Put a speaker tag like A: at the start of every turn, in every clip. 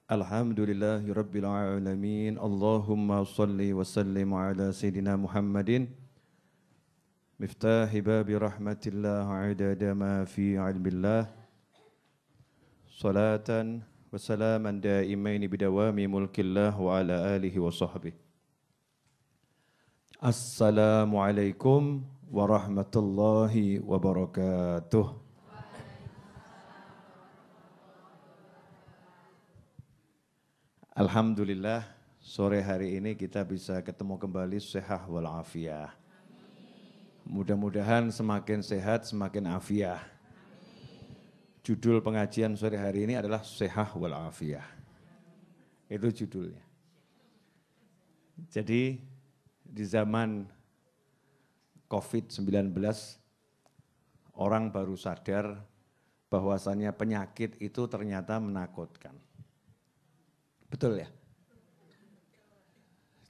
A: Alhamdulillahi Rabbil Alamin. Allahumma salli wa sallim ala Sayyidina Muhammadin miftahi babi rahmatillah adada ma fi ilmillah salatan wa salaman daimaini bidawami mulkillah wa ala alihi wa sahbihi. Assalamualaikum warahmatullahi wabarakatuh. Alhamdulillah, sore hari ini kita bisa ketemu kembali sehah wal afiyah. Mudah-mudahan semakin sehat, semakin afiyah. Judul pengajian sore hari ini adalah sehah wal afiyah. Itu judulnya. Jadi di zaman COVID-19, orang baru sadar bahwasannya penyakit itu ternyata menakutkan. Betul ya?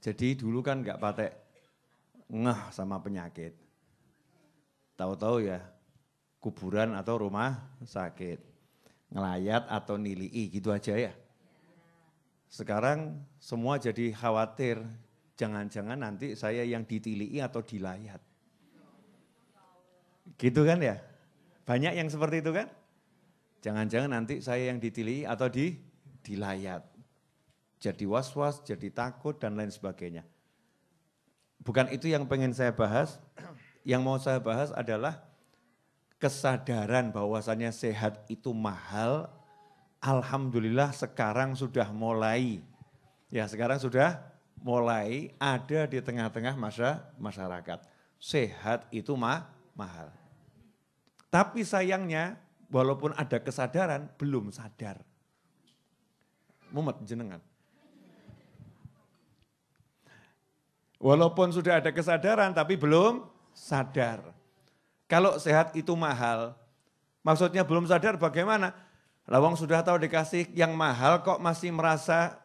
A: Jadi dulu kan nggak pakai ngeh sama penyakit. Tahu-tahu ya kuburan atau rumah sakit. Ngelayat atau nilii gitu aja ya. Sekarang semua jadi khawatir. Jangan-jangan nanti saya yang ditilii atau dilayat. Gitu kan ya? Banyak yang seperti itu kan? Jangan-jangan nanti saya yang ditilii atau dilayat. Jadi was-was, jadi takut, dan lain sebagainya. Bukan itu yang pengen saya bahas. Yang mau saya bahas adalah kesadaran bahwasannya sehat itu mahal. Alhamdulillah sekarang sudah mulai. Ya sekarang sudah mulai ada di tengah-tengah masyarakat. Sehat itu mahal. Tapi sayangnya walaupun ada kesadaran, belum sadar. Mumet jenengan. Walaupun sudah ada kesadaran tapi belum sadar. Kalau sehat itu mahal, maksudnya belum sadar bagaimana? Lawang sudah tahu dikasih yang mahal kok masih merasa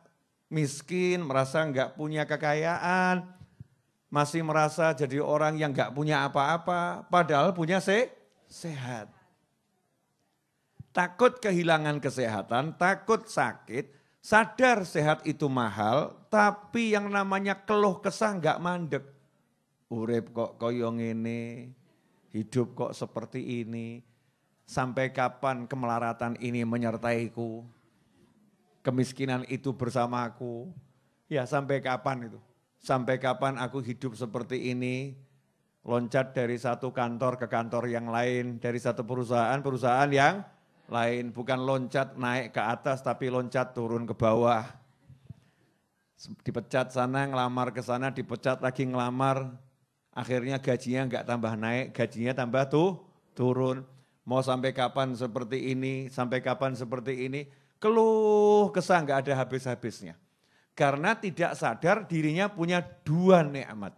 A: miskin, merasa enggak punya kekayaan, masih merasa jadi orang yang enggak punya apa-apa, padahal punya sehat. Takut kehilangan kesehatan, takut sakit. Sadar sehat itu mahal, tapi yang namanya keluh kesah enggak mandek. Urip kok koyo ngene, hidup kok seperti ini. Sampai kapan kemelaratan ini menyertaiku? Kemiskinan itu bersamaku. Ya sampai kapan itu? Sampai kapan aku hidup seperti ini? Loncat dari satu kantor ke kantor yang lain, dari satu perusahaan yang lain, bukan loncat naik ke atas tapi loncat turun ke bawah. Dipecat sana, ngelamar ke sana, dipecat lagi ngelamar. Akhirnya gajinya enggak tambah naik, gajinya tambah turun. Mau sampai kapan seperti ini, sampai kapan seperti ini. Keluh kesah enggak ada habis-habisnya. Karena tidak sadar dirinya punya dua nikmat.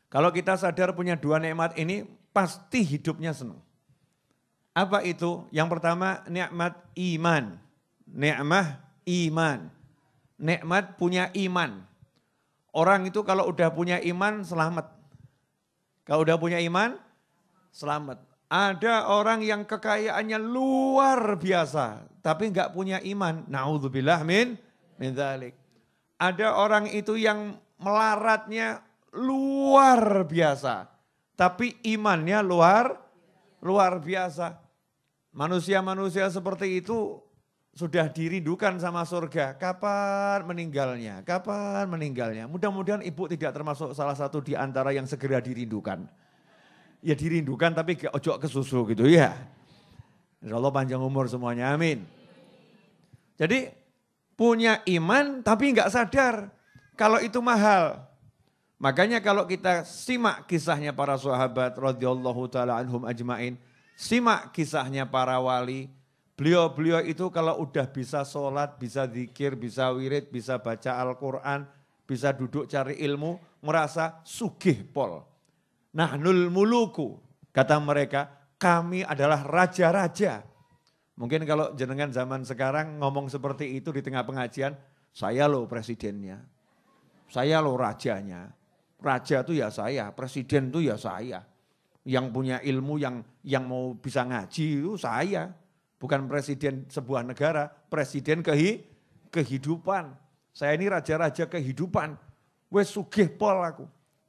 A: Kalau kita sadar punya dua nikmat ini, pasti hidupnya senang. Apa itu? Yang pertama nikmat iman. Nikmat iman. Nikmat punya iman. Orang itu kalau udah punya iman selamat. Kalau udah punya iman selamat. Ada orang yang kekayaannya luar biasa tapi enggak punya iman. Na'udzubillah min dzalik. Ada orang itu yang melaratnya luar biasa tapi imannya luar biasa. Manusia-manusia seperti itu sudah dirindukan sama surga. Kapan meninggalnya? Kapan meninggalnya? Mudah-mudahan ibu tidak termasuk salah satu di antara yang segera dirindukan. Ya dirindukan tapi ojo kesusu gitu ya. Insyaallah panjang umur semuanya, amin. Jadi punya iman tapi enggak sadar kalau itu mahal. Makanya kalau kita simak kisahnya para sahabat radhiyallahu taala anhum ajmain, simak kisahnya para wali, beliau-beliau itu kalau udah bisa sholat, bisa zikir, bisa wirid, bisa baca Al-Quran, bisa duduk cari ilmu, merasa sugih pol. Nahnul muluku, kata mereka, kami adalah raja-raja. Mungkin kalau jenengan zaman sekarang ngomong seperti itu di tengah pengajian, saya loh presidennya, saya loh rajanya. Raja itu ya saya, presiden itu ya saya. Yang punya ilmu yang mau bisa ngaji itu saya. Bukan presiden sebuah negara, presiden kehidupan. Saya ini raja-raja kehidupan. Wes sugih pol aku.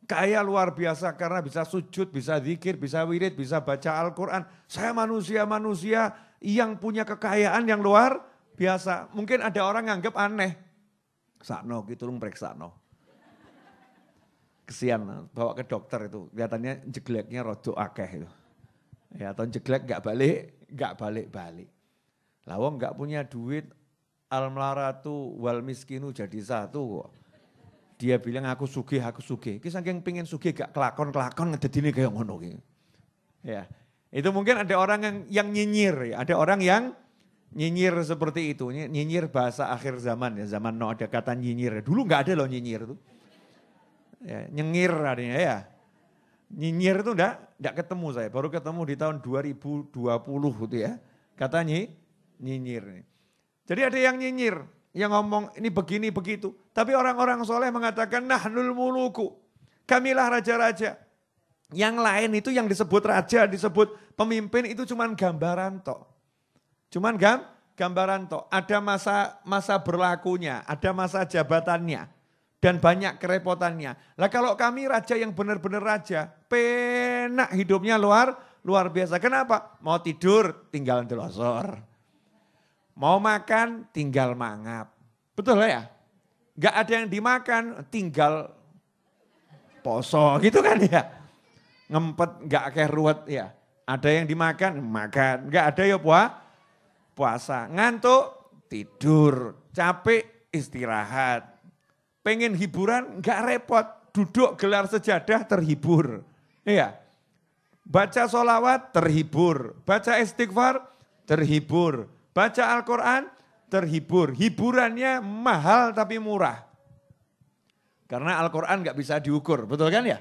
A: Kaya luar biasa karena bisa sujud, bisa zikir, bisa wirid, bisa baca Al-Quran. Saya manusia-manusia yang punya kekayaan yang luar biasa. Mungkin ada orang nganggap aneh. Sakno gitu lu periksakno. Kesian bawa ke dokter itu. Kelihatannya jegleknya rodok akeh itu. Ya atau jeglek gak balik-balik. Lawang gak punya duit, al-mlaratu wal miskinu jadi satu kok. Dia bilang aku sugih. Ki saking pengen sugih gak kelakon ngedadine kayak ngono ki. Ya. Itu mungkin ada orang yang nyinyir ya. Ada orang yang nyinyir seperti itu. Nyinyir bahasa akhir zaman ya. Zaman no ada kata nyinyir. Dulu gak ada loh nyinyir itu. Ya, nyengir adanya ya. Nyinyir itu enggak ketemu saya. Baru ketemu di tahun 2020 gitu ya. Katanya nyinyir. Jadi ada yang nyinyir. Yang ngomong ini begini begitu. Tapi orang-orang soleh mengatakan nahnul muluku. Kamilah raja-raja. Yang lain itu yang disebut raja, disebut pemimpin itu cuman gambaran tok. Cuman gambaran tok. Ada masa berlakunya, ada masa jabatannya. Dan banyak kerepotannya. Lah kalau kami raja yang benar-benar raja, penak hidupnya luar biasa. Kenapa? Mau tidur tinggal delosor. Mau makan tinggal mangap. Betul ya? Gak ada yang dimakan tinggal poso gitu kan ya. Ngempet gak kayak ruwet ya. Ada yang dimakan, makan. Gak ada ya puasa. Ngantuk, tidur. Capek, istirahat. Pengen hiburan, gak repot. Duduk gelar sejadah, terhibur. Iya. Baca sholawat, terhibur. Baca istighfar, terhibur. Baca Al-Quran, terhibur. Hiburannya mahal tapi murah. Karena Al-Quran gak bisa diukur, betul kan ya?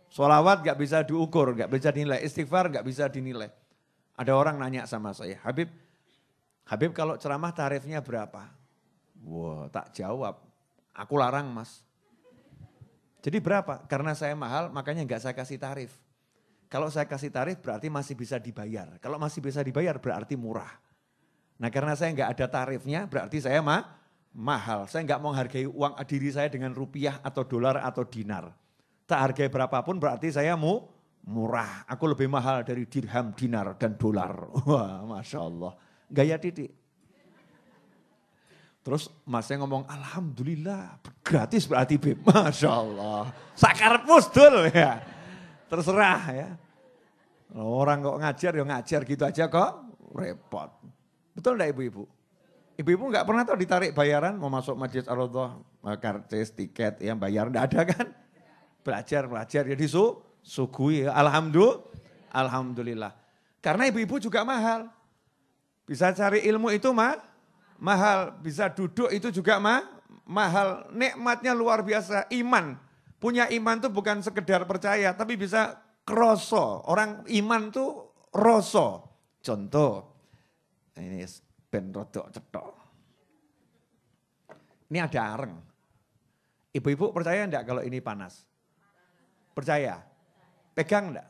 A: Sholawat gak bisa diukur, gak bisa dinilai. Istighfar gak bisa dinilai. Ada orang nanya sama saya, Habib kalau ceramah tarifnya berapa? Wah, tak jawab. Aku larang mas. Jadi berapa? Karena saya mahal makanya gak saya kasih tarif. Kalau saya kasih tarif berarti masih bisa dibayar. Kalau masih bisa dibayar berarti murah. Nah karena saya nggak ada tarifnya berarti saya mahal. Saya nggak mau hargai uang diri saya dengan rupiah atau dolar atau dinar. Tak hargai berapapun berarti saya murah. Aku lebih mahal dari dirham, dinar, dan dolar. Wah Masya Allah. Gaya titik. Terus masnya ngomong alhamdulillah gratis berarti Beb. Masya Allah. Sakarpus dul ya. Terserah ya. Orang kok ngajar ya ngajar gitu aja kok repot. Betul enggak ibu-ibu? Ibu-ibu enggak pernah tahu ditarik bayaran mau masuk Masjid Ar-Raudhah, karcis, tiket yang bayar enggak ada kan? Belajar ya disugui ya. Alhamdulillah. Karena ibu-ibu juga mahal. Bisa cari ilmu itu mahal, bisa duduk itu juga mahal. Nikmatnya luar biasa, iman. Punya iman tuh bukan sekedar percaya tapi bisa kroso. Orang iman tuh roso. Contoh. Ini ben rodok cetok. Ini ada areng. Ibu-ibu percaya enggak kalau ini panas? Percaya? Pegang enggak?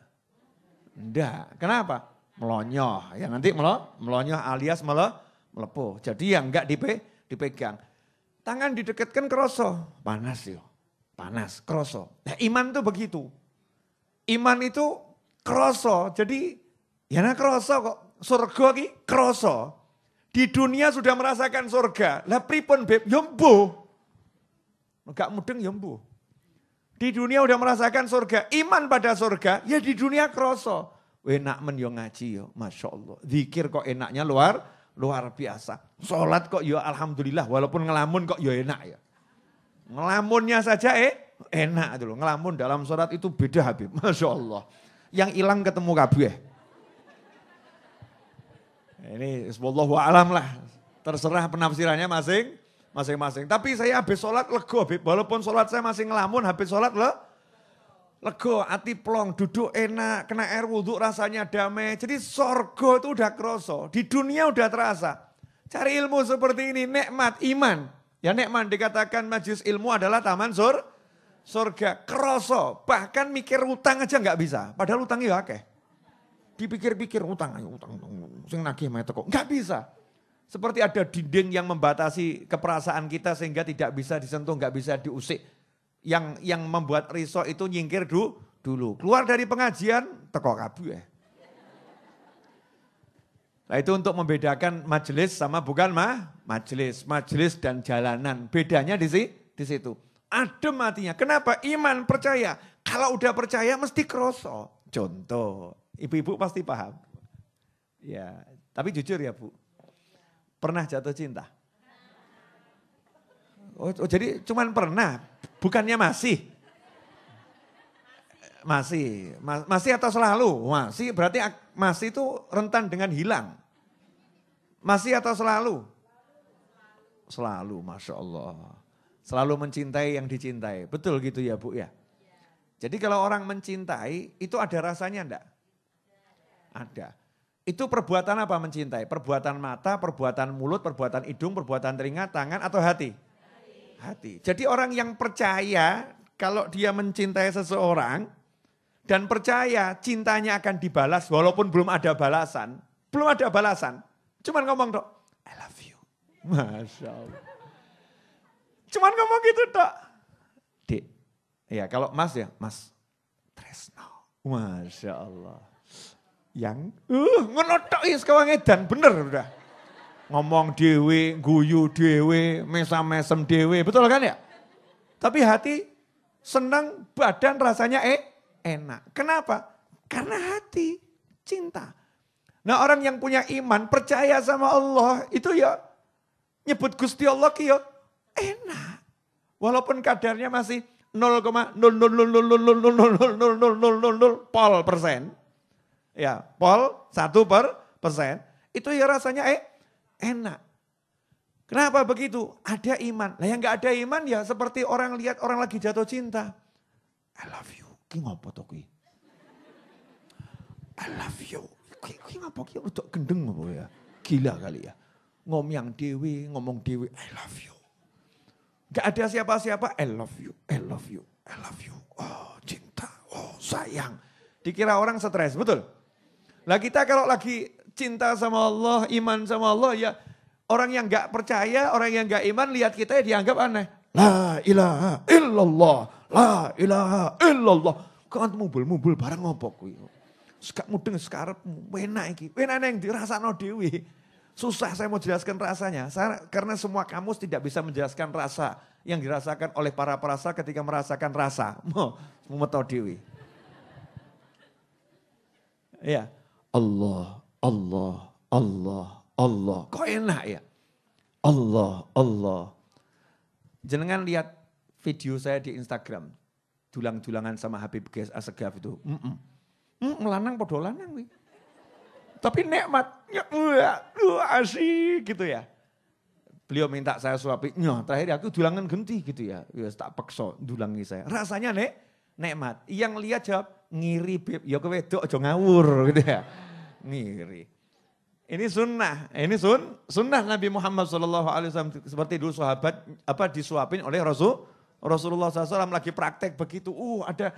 A: Enggak. Kenapa? Melonyoh. Ya nanti melonyoh alias melepuh. Jadi yang enggak dipegang. Tangan didekatkan kroso. Panas yo. Panas, kroso. Nah, iman tuh begitu. Iman itu kroso. Jadi ya kroso kok. Surga ki kroso. Di dunia sudah merasakan surga. Lah pripun Beb? Ya mbuh. Enggak mudeng ya mbuh. Di dunia udah merasakan surga. Iman pada surga. Ya di dunia kroso. Enak men yo ngaji yo. Masya Allah. Zikir kok enaknya luar biasa. Sholat kok yo alhamdulillah. Walaupun ngelamun kok yo enak ya. Ngelamunnya saja enak dulu. Ngelamun dalam sholat itu beda Habib. Masya Allah. Yang hilang ketemu kabeh. Ini wallahu a'lam lah. Terserah penafsirannya masing-masing. Tapi saya habis sholat lego Habib. Walaupun sholat saya masih ngelamun habis sholat Lego, hati plong, duduk enak, kena air wudhu rasanya damai. Jadi sorgo itu udah kroso, di dunia udah terasa. Cari ilmu seperti ini, nikmat, iman. Ya nikmat dikatakan majelis ilmu adalah taman surga. Kroso, bahkan mikir utang aja nggak bisa. Padahal utangnya akeh. Dipikir-pikir utang, sing nagih mah teko. Nggak bisa. Seperti ada dinding yang membatasi keperasaan kita sehingga tidak bisa disentuh, nggak bisa diusik. Yang membuat risau itu nyingkir dulu. Keluar dari pengajian, teko kabeh. Nah itu untuk membedakan majelis sama bukan majelis. Majelis dan jalanan. Bedanya di situ. Adem hatinya. Kenapa? Iman, percaya. Kalau udah percaya mesti kroso. Contoh, ibu-ibu pasti paham. Ya, tapi jujur ya Bu. Pernah jatuh cinta? Oh jadi cuman pernah? Bukannya masih? Masih atau selalu? Masih, berarti masih itu rentan dengan hilang. Masih atau selalu? Selalu, Masya Allah. Selalu mencintai yang dicintai. Betul gitu ya Bu ya? Jadi kalau orang mencintai, itu ada rasanya enggak? Ada. Itu perbuatan apa mencintai? Perbuatan mata, perbuatan mulut, perbuatan hidung, perbuatan telinga, tangan atau hati? Hati. Jadi orang yang percaya kalau dia mencintai seseorang dan percaya cintanya akan dibalas walaupun belum ada balasan. Belum ada balasan. Cuman ngomong dok, I love you. Masya Allah. Cuman ngomong gitu dok. Dek, ya kalau mas ya, mas Tresno. Masya Allah. Yang, ngono tok is kawangedan, bener udah. Ngomong dewe, guyu dewe, mesam-mesem dewe, betul kan ya? Tapi hati senang, badan rasanya enak. Kenapa? Karena hati cinta. Nah orang yang punya iman, percaya sama Allah, itu ya nyebut Gusti Allah ki ya enak. Walaupun kadarnya masih 0,00000000000% ya, pol 1%, itu ya rasanya enak. Kenapa begitu? Ada iman. Lah yang enggak ada iman ya seperti orang lihat orang lagi jatuh cinta. I love you. Ki ngopo to kuwi? I love you. Ki ngopo ki udah gendeng ngopo ya? Gila kali ya. Ngomong dewe, I love you. Enggak ada siapa-siapa, I love you, I love you, I love you. Oh, cinta, oh, sayang. Dikira orang stres, betul? Lah kita kalau lagi cinta sama Allah, iman sama Allah ya orang yang enggak percaya, orang yang enggak iman lihat kita ya dianggap aneh. La ilaha illallah, la ilaha illallah. Kok mubul-mubul barang ngopo kuwi. Sekak mudeng sekarepmu, enak iki. Enak yang dirasakno dhewe. Susah saya mau jelaskan rasanya. Karena semua kamus tidak bisa menjelaskan rasa yang dirasakan oleh para perasa ketika merasakan rasa. Mau tahu dhewe. Ya. Allah, Allah, Allah, Allah. Kok enak ya? Allah, Allah. Jenengan lihat video saya di Instagram. Dulang-dulangan sama Habib Ges Assegaf itu. Lanang podo lanang nih. Tapi nikmatnya asik gitu ya. Beliau minta saya suapin. Terakhir aku dulangan genti gitu ya. Ya tak paksa dulangi saya. Rasanya nikmat. Yang lihat jawab ngiri beb. Ya kewedok aja ngawur gitu ya. Ngiri. Ini sunnah. Ini sunnah Nabi Muhammad SAW. Seperti dulu sahabat disuapin oleh Rasulullah SAW lagi praktek begitu. Ada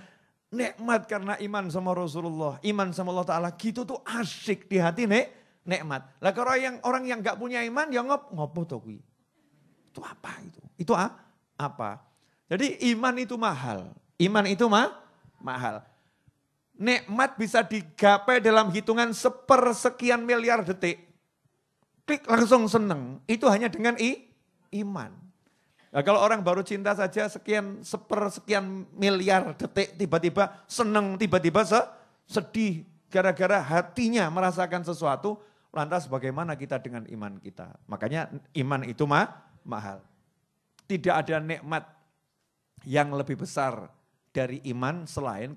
A: nikmat karena iman sama Rasulullah. Iman sama Allah Ta'ala. Gitu tuh asyik di hati nikmat. Lah kalau orang yang gak punya iman ya ngopo tuh kuwi. Itu apa itu? Itu apa? Jadi iman itu mahal. Iman itu mahal. Nikmat bisa digapai dalam hitungan sepersekian miliar detik. Klik langsung seneng. Itu hanya dengan iman. Nah, kalau orang baru cinta saja sepersekian miliar detik tiba-tiba seneng, tiba-tiba sedih. Gara-gara hatinya merasakan sesuatu. Lantas bagaimana kita dengan iman kita? Makanya iman itu mahal. Tidak ada nikmat yang lebih besar dari iman selain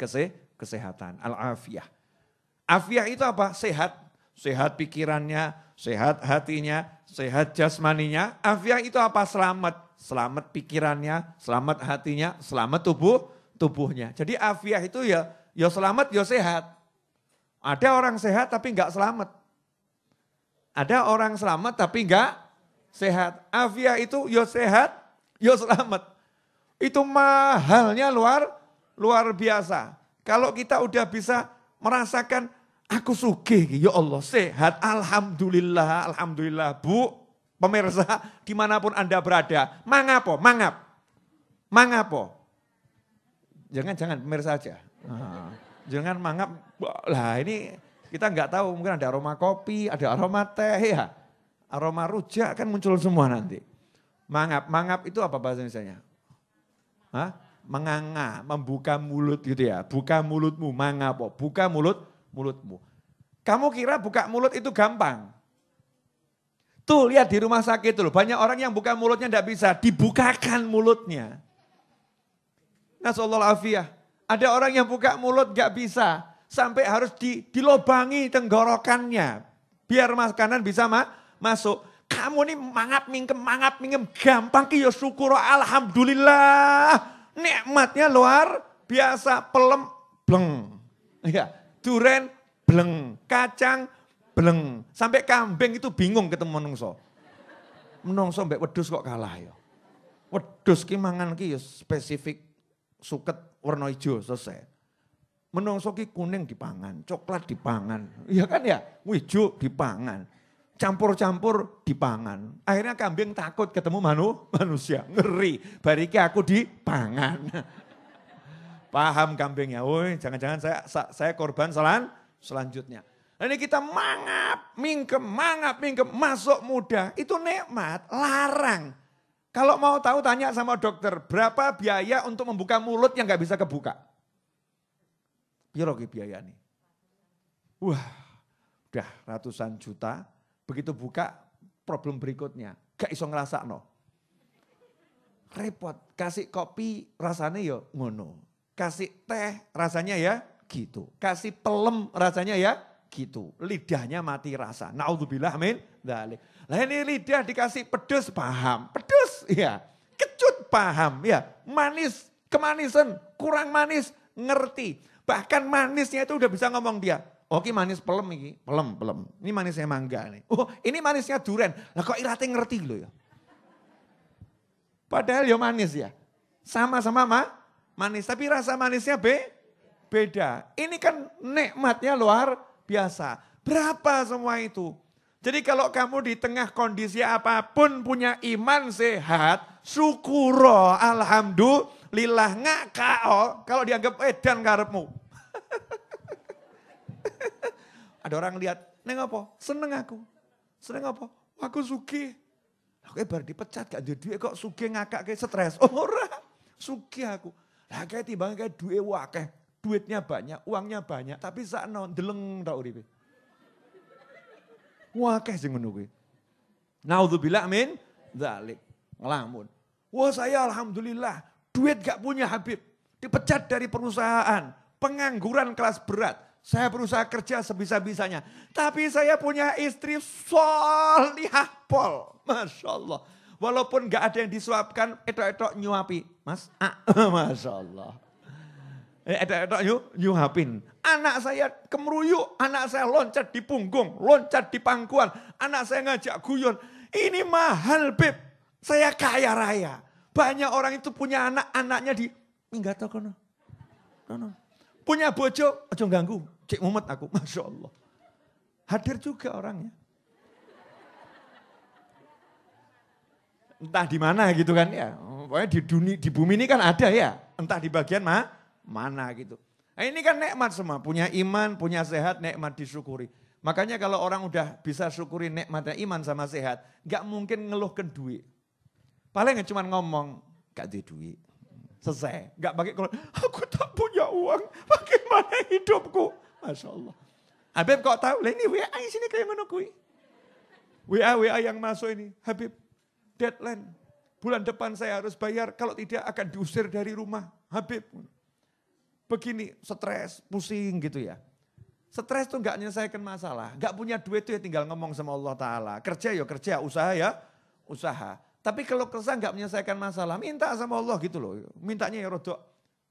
A: kesehatan. Al-afiyah. Afiyah itu apa? Sehat. Sehat pikirannya, sehat hatinya, sehat jasmaninya. Afiyah itu apa? Selamat. Selamat pikirannya, selamat hatinya, selamat tubuhnya. Jadi afiah itu ya selamat, ya sehat. Ada orang sehat tapi enggak selamat. Ada orang selamat tapi enggak sehat. Afiah itu ya sehat, ya selamat. Itu mahalnya luar biasa. Kalau kita udah bisa merasakan aku sugih, ya Allah sehat, alhamdulillah, alhamdulillah. Bu, pemirsa dimanapun Anda berada, mangapo. Jangan pemirsa aja. Jangan mangap, lah ini kita nggak tahu, mungkin ada aroma kopi, ada aroma teh ya. Aroma rujak kan muncul semua nanti. Mangap itu apa bahasa Indonesianya? Menganga, membuka mulut gitu ya. Buka mulutmu, mangapo, buka mulutmu. Kamu kira buka mulut itu gampang? Tuh lihat di rumah sakit tuh, banyak orang yang buka mulutnya tidak bisa, dibukakan mulutnya. Nasallahu afiyah. Ada orang yang buka mulut gak bisa, sampai harus dilobangi tenggorokannya. Biar makanan bisa masuk. Kamu nih mangap mingkem, gampang ki ya syukur, alhamdulillah. Nikmatnya luar biasa, pelem, bleng. Ya, duren, bleng. Kacang, bleng. Sampai kambing itu bingung ketemu menungso. Menungso mbek wedhus kok kalah ya. Wedhus ki mangan ki ya spesifik suket warna hijau selesai. Menungso ki kuning dipangan, coklat dipangan. Iya kan ya? Hijau dipangan. Campur-campur dipangan. Akhirnya kambing takut ketemu manusia. Ngeri. Bariki aku dipangan. Paham kambingnya. Woi, jangan-jangan saya korban selanjutnya. Nah, ini kita mangap, mingkem, masuk muda. Itu nikmat, larang. Kalau mau tahu tanya sama dokter, berapa biaya untuk membuka mulut yang gak bisa kebuka? Piro ki biaya nih? Wah, udah ratusan juta. Begitu buka, problem berikutnya. Gak iso ngerasa no. Repot, kasih kopi rasanya ya ngono. Kasih teh rasanya ya gitu. Kasih pelem rasanya ya gitu. Lidahnya mati rasa. Na'udzubillah amin. Lah ini lidah dikasih pedes paham. Pedes ya. Kecut paham ya. Manis, kemanisan, kurang manis ngerti. Bahkan manisnya itu udah bisa ngomong dia. Oke manis pelem ini, pelem. Ini manisnya mangga nih. Oh ini manisnya durian. Lah kok irate ngerti loh ya. Padahal ya manis ya. Sama-sama manis, tapi rasa manisnya beda. Ini kan nikmatnya luar biasa. Berapa semua itu? Jadi kalau kamu di tengah kondisi apapun punya iman sehat, syukuro, alhamdulillah, ngakao kalau dianggap edan karepmu. Ada orang lihat, neng apa? Seneng aku. Seneng apa? Aku sugih. Aku bar dipecat gak duwe kok sugih ngakak kayak stres. Oh ora, sugih aku. Lah kayak timbang kayak duwe wakeh, duitnya banyak, uangnya banyak, tapi sakno ndeleng ta uripe. Wakeh sing ngono kuwi. Naudzubillah min dzalik. Ngelamun. Wah saya alhamdulillah, duit gak punya Habib. Dipecat dari perusahaan, pengangguran kelas berat. Saya berusaha kerja sebisa-bisanya. Tapi saya punya istri solihah pol. Masya Allah. Walaupun gak ada yang disuapkan, etok-etok nyuapi. Mas, Masya Allah. Etok-etok nyuapin. Anak saya kemeruyuk, anak saya loncat di punggung, loncat di pangkuan. Anak saya ngajak guyon. Ini mahal Beb, saya kaya raya. Banyak orang itu punya anak, anaknya di, enggak tahu kono. Punya bojo, aja ganggu. Cik Mumet aku, Masya Allah. Hadir juga orangnya. Entah di mana gitu kan ya. Pokoknya di bumi ini kan ada ya. Entah di bagian mana gitu. Nah ini kan nikmat semua. Punya iman, punya sehat, nikmat disyukuri. Makanya kalau orang udah bisa syukuri nikmatnya iman sama sehat. Gak mungkin ngeluhkan duit. Paling cuma ngomong, gak ada duit. Selesai. Gak pakai kalau aku tak punya uang. Bagaimana hidupku? Masya Allah. Habib kok tahu, lah ini WA sini kayak mana kui. WA yang masuk ini. Habib, deadline. Bulan depan saya harus bayar, kalau tidak akan diusir dari rumah. Habib. Begini, stres, pusing gitu ya. Stres tuh gak menyelesaikan masalah. Gak punya duit tuh ya tinggal ngomong sama Allah Ta'ala. Kerja ya kerja, usaha ya usaha. Tapi kalau kesah gak menyelesaikan masalah, minta sama Allah gitu loh. Mintanya ya rodok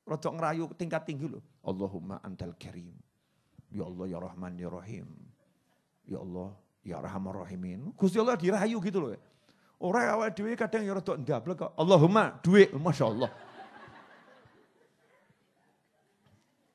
A: rodok ngerayu tingkat tinggi loh. Allahumma antal karim. Ya Allah ya Rahman ya Rahim. Ya Allah ya Rahman Rahimin. Gusti Allah dirayu gitu loh. Orang awal dhewe kadang ya rodok ndablek kok. Allahumma duit, Masya Allah.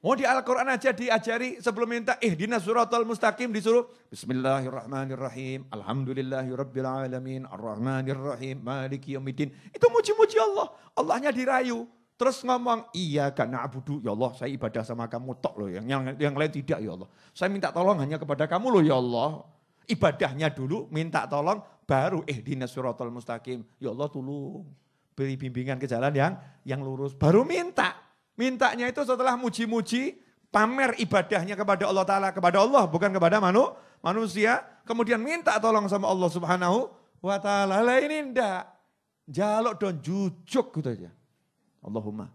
A: Mau di Al-Quran aja diajari sebelum minta ihdinas siratal mustaqim disuruh Bismillahirrahmanirrahim. Alhamdulillahirabbil alamin. Arrahmanirrahim. Maliki yaumiddin. Itu muji-muji Allah. Allahnya dirayu. Terus ngomong, iyyaka na'budu. Ya Allah, saya ibadah sama kamu tok loh. Yang lain tidak ya Allah. Saya minta tolong hanya kepada kamu loh ya Allah. Ibadahnya dulu, minta tolong, baru ihdinas siratal mustaqim. Ya Allah tolong. Beri bimbingan ke jalan yang lurus. Baru minta. Mintanya itu setelah muji-muji, pamer ibadahnya kepada Allah Ta'ala. Kepada Allah, bukan kepada manusia. Kemudian minta tolong sama Allah Subhanahu wa Ta'ala. Lah ini enggak. Jaluk dan jujuk gitu aja. Allahumma.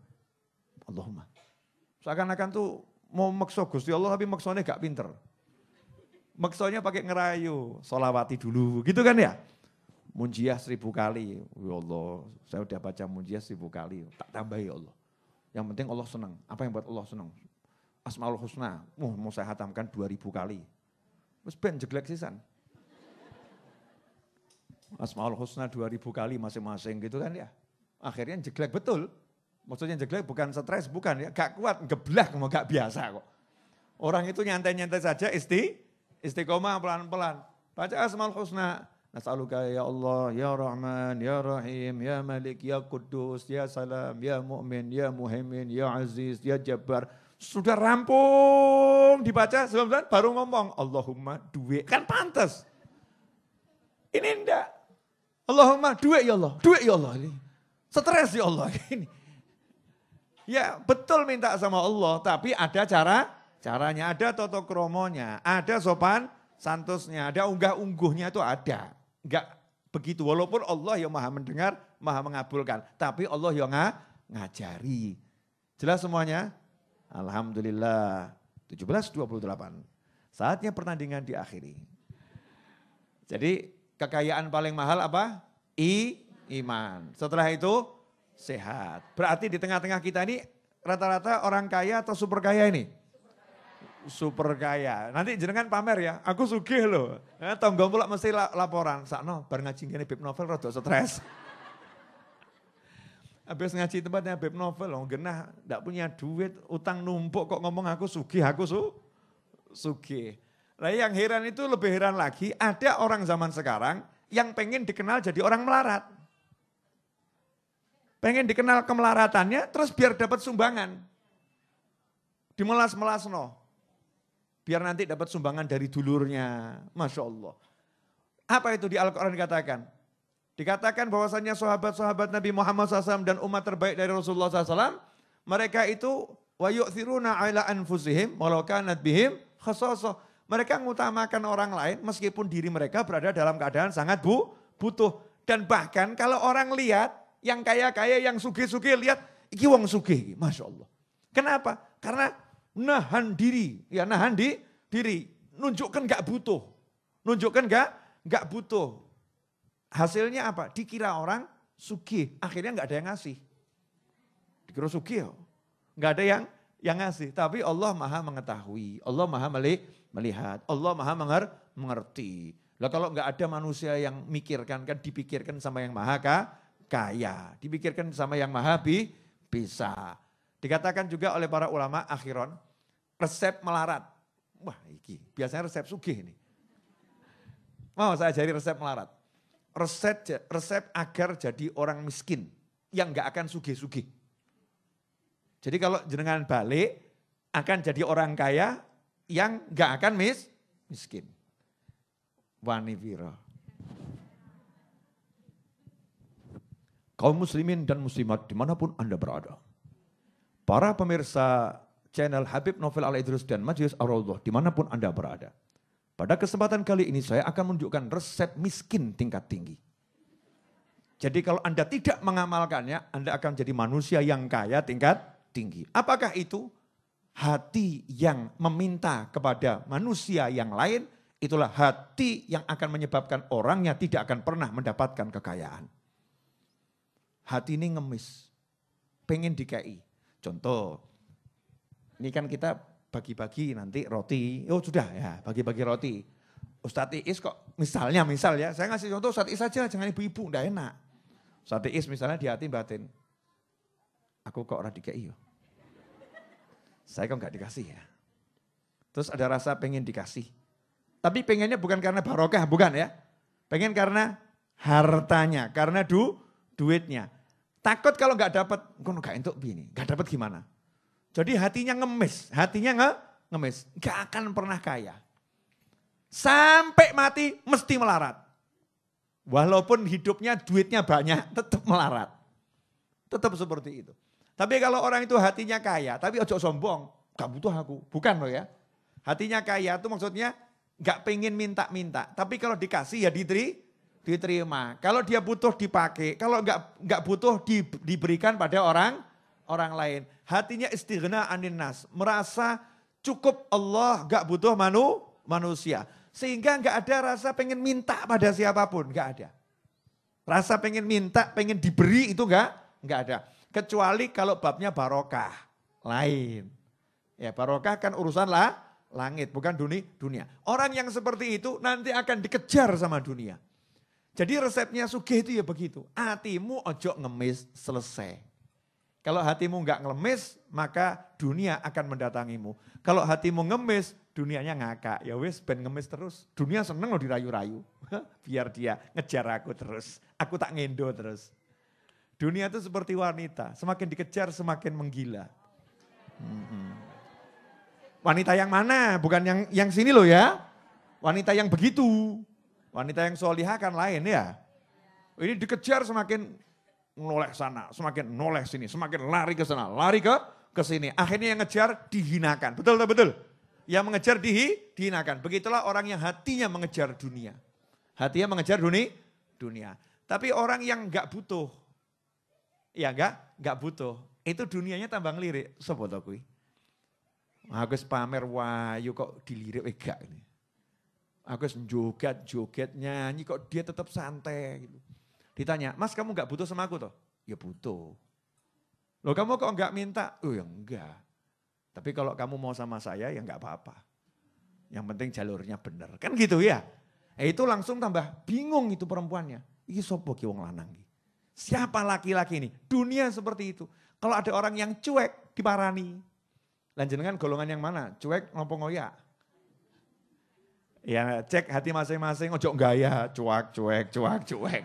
A: Seakan-akan tuh mau maksa Gusti Allah tapi maksanya gak pinter. Maksanya pakai ngerayu. Sholawati dulu gitu kan ya. Munjiah 1000 kali. Ya Allah, saya udah baca munjiah 1000 kali. Tak tambah ya Allah. Yang penting Allah senang. Apa yang buat Allah senang? Asmaul Husna. Mau saya hatamkan 2000 kali. Terus ben jeglek sisan. Asmaul Husna 2000 kali masing-masing gitu kan ya. Akhirnya jeglek betul. Maksudnya jeglek bukan stres, bukan ya. Gak kuat, geblak, mau gak biasa kok. Orang itu nyantai-nyantai saja istiqomah pelan-pelan. Baca Asmaul Husna. Nas'aluka ya Allah, ya Rahman, ya Rahim, ya Malik, ya Quddus, ya Salam, ya Mu'min, ya Muhaimin, ya Aziz, ya Jabbar. Sudah rampung dibaca, sebelum baru ngomong, Allahumma duit. Kan pantas. Ini enggak. Allahumma duit ya Allah. Ini. Stres ya Allah. Ini. Ya betul minta sama Allah, tapi ada caranya, ada toto kromonya, ada sopan santusnya, ada unggah-ungguhnya itu ada. Enggak begitu, walaupun Allah yang maha mendengar, maha mengabulkan. Tapi Allah yang ngajari. Jelas semuanya? Alhamdulillah. 17:28. Saatnya pertandingan diakhiri. Jadi kekayaan paling mahal apa? Iman. Setelah itu sehat. Berarti di tengah-tengah kita ini rata-rata orang kaya atau super kaya ini? Super kaya. Nanti jenengan pamer ya, aku sugih loh. Tonggo pula mesti laporan. Sakno bar ngaji ngene Beb Novel rada stres. Habis ngaji tempatnya Beb Novel loh, genah ndak punya duit, utang numpuk kok ngomong aku sugih, sugih. Nah yang heran itu lebih heran lagi, ada orang zaman sekarang yang pengen dikenal jadi orang melarat. Pengen dikenal kemelaratannya, terus biar dapat sumbangan. Dimelas-melas no. Biar nanti dapat sumbangan dari dulurnya. Masya Allah. Apa itu di Al-Quran dikatakan? Dikatakan bahwasannya sahabat-sahabat Nabi Muhammad SAW dan umat terbaik dari Rasulullah SAW. Mereka itu wa yu'thiruna ala anfusihim walau kanat bihim khasasah. Mereka mengutamakan orang lain meskipun diri mereka berada dalam keadaan sangat butuh. Dan bahkan kalau orang lihat yang kaya-kaya, yang sugih-sugih lihat, iki wong sugih. Masya Allah. Kenapa? Karena nahan diri, nunjukkan gak butuh. Gak butuh. Hasilnya apa? Dikira orang sugih, akhirnya gak ada yang ngasih. Dikira sugih, gak ada yang ngasih. Tapi Allah maha mengetahui, Allah maha melihat, Allah maha mengerti. Lah kalau gak ada manusia yang mikirkan, kan dipikirkan sama yang maha kaya, dipikirkan sama yang maha bisa. Dikatakan juga oleh para ulama akhiron, resep melarat. Wah iki, biasanya resep sugih ini. Mau saya ajari resep melarat. Resep agar jadi orang miskin, yang gak akan sugih-sugih. Jadi kalau jenengan balik, akan jadi orang kaya, yang gak akan miskin. Wani piro. Kaum muslimin dan muslimat dimanapun Anda berada. Para pemirsa channel Habib Novel Al-Idrus dan Majelis Ar-Raudhah dimanapun Anda berada. Pada kesempatan kali ini saya akan menunjukkan resep miskin tingkat tinggi. Jadi kalau Anda tidak mengamalkannya, Anda akan jadi manusia yang kaya tingkat tinggi. Apakah itu? Hati yang meminta kepada manusia yang lain, itulah hati yang akan menyebabkan orangnya tidak akan pernah mendapatkan kekayaan. Hati ini ngemis, pengen dikai. Contoh, ini kan kita bagi-bagi nanti roti. Oh sudah ya, bagi-bagi roti. Ustadz Iis kok misal ya, saya ngasih contoh Ustadz Iis saja, jangan ibu-ibu, enggak enak. Ustadz Iis misalnya di hati batin, aku kok ora dikei yo. Saya kok enggak dikasih ya. Terus ada rasa pengen dikasih. Tapi pengennya bukan karena barokah, bukan ya. Pengen karena hartanya, karena duitnya. Takut kalau enggak dapat, kono enggak entuk bini, enggak dapat gimana? Jadi hatinya ngemis, ngemis, enggak akan pernah kaya. Sampai mati mesti melarat. Walaupun hidupnya duitnya banyak tetap melarat. Tetap seperti itu. Tapi kalau orang itu hatinya kaya, tapi ojo sombong, gak butuh aku. Bukan loh ya. Hatinya kaya itu maksudnya gak pengen minta-minta. Tapi kalau dikasih ya diterima. Kalau dia butuh dipakai, kalau gak butuh diberikan pada orang lain. Hatinya istighna anin nas. Merasa cukup Allah, gak butuh manusia. Sehingga enggak ada rasa pengen minta pada siapapun, enggak ada. Rasa pengen minta, pengen diberi itu enggak ada. Kecuali kalau babnya barokah, lain. Ya barokah kan urusan langit, bukan dunia. Orang yang seperti itu nanti akan dikejar sama dunia. Jadi resepnya sugih itu ya begitu. Hatimu ojo ngemis, selesai. Kalau hatimu enggak ngemis, maka dunia akan mendatangimu. Kalau hatimu ngemis, dunianya ngakak. Ya wis ben ngemis terus. Dunia seneng loh dirayu-rayu. Biar dia ngejar aku terus. Aku tak ngendo terus. Dunia itu seperti wanita. Semakin dikejar semakin menggila. Wanita yang mana? Bukan yang sini loh ya. Wanita yang begitu. Wanita yang solihah kan lain ya. Ini dikejar semakin noleh sana. Semakin noleh sini. Semakin lari ke sana. Lari ke sini. Akhirnya yang ngejar dihinakan. Betul? Yang mengejar dihinakan. Begitulah orang yang hatinya mengejar dunia. Hatinya mengejar dunia. Tapi orang yang enggak butuh. Ya enggak butuh. Itu dunianya tambah ngelirik. Sopo to kuwi? Aku pamer wayu kok dilirik enggak ini. Aku joget nyanyi kok dia tetap santai gitu. Ditanya, "Mas kamu enggak butuh sama aku toh?" Ya butuh. Loh kamu kok enggak minta? Oh ya enggak. Tapi kalau kamu mau sama saya ya enggak apa-apa. Yang penting jalurnya benar. Kan gitu ya. Itu langsung tambah bingung itu perempuannya. Iki sopo ki wong lanang ki? Siapa laki-laki ini? Dunia seperti itu. Kalau ada orang yang cuek diparani. Lanjutkan golongan yang mana? Cuek ngopo ngoyak? Ya cek hati masing-masing ojo gaya cuek.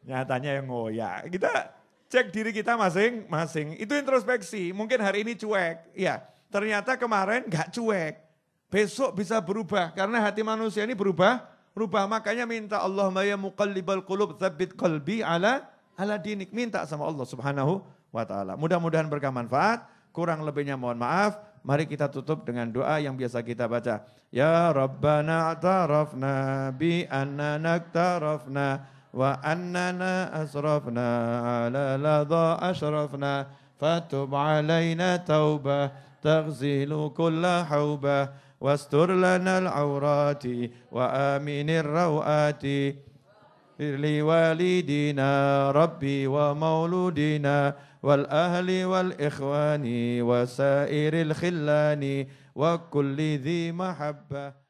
A: Nyatanya yang ngoyak. Kita cek diri kita masing-masing. Itu introspeksi. Mungkin hari ini cuek. Ya, ternyata kemarin gak cuek. Besok bisa berubah. Karena hati manusia ini berubah. Makanya minta Allahumma ya muqallibal qulub tsabbit qalbi ala dinik. Minta sama Allah subhanahu wa ta'ala. Mudah-mudahan bermanfaat. Kurang lebihnya mohon maaf. Mari kita tutup dengan doa yang biasa kita baca. Ya Rabbana a'tarafna bi annana aktarafna. وأننا أسرفنا على لظى أشرفنا فتب علينا توبة تغسل كل حوبة واستر لنا العورات وآمن الروآت لوالدينا ربي ومولودنا والأهل والإخوان وسائر الخلان وكل ذي محبة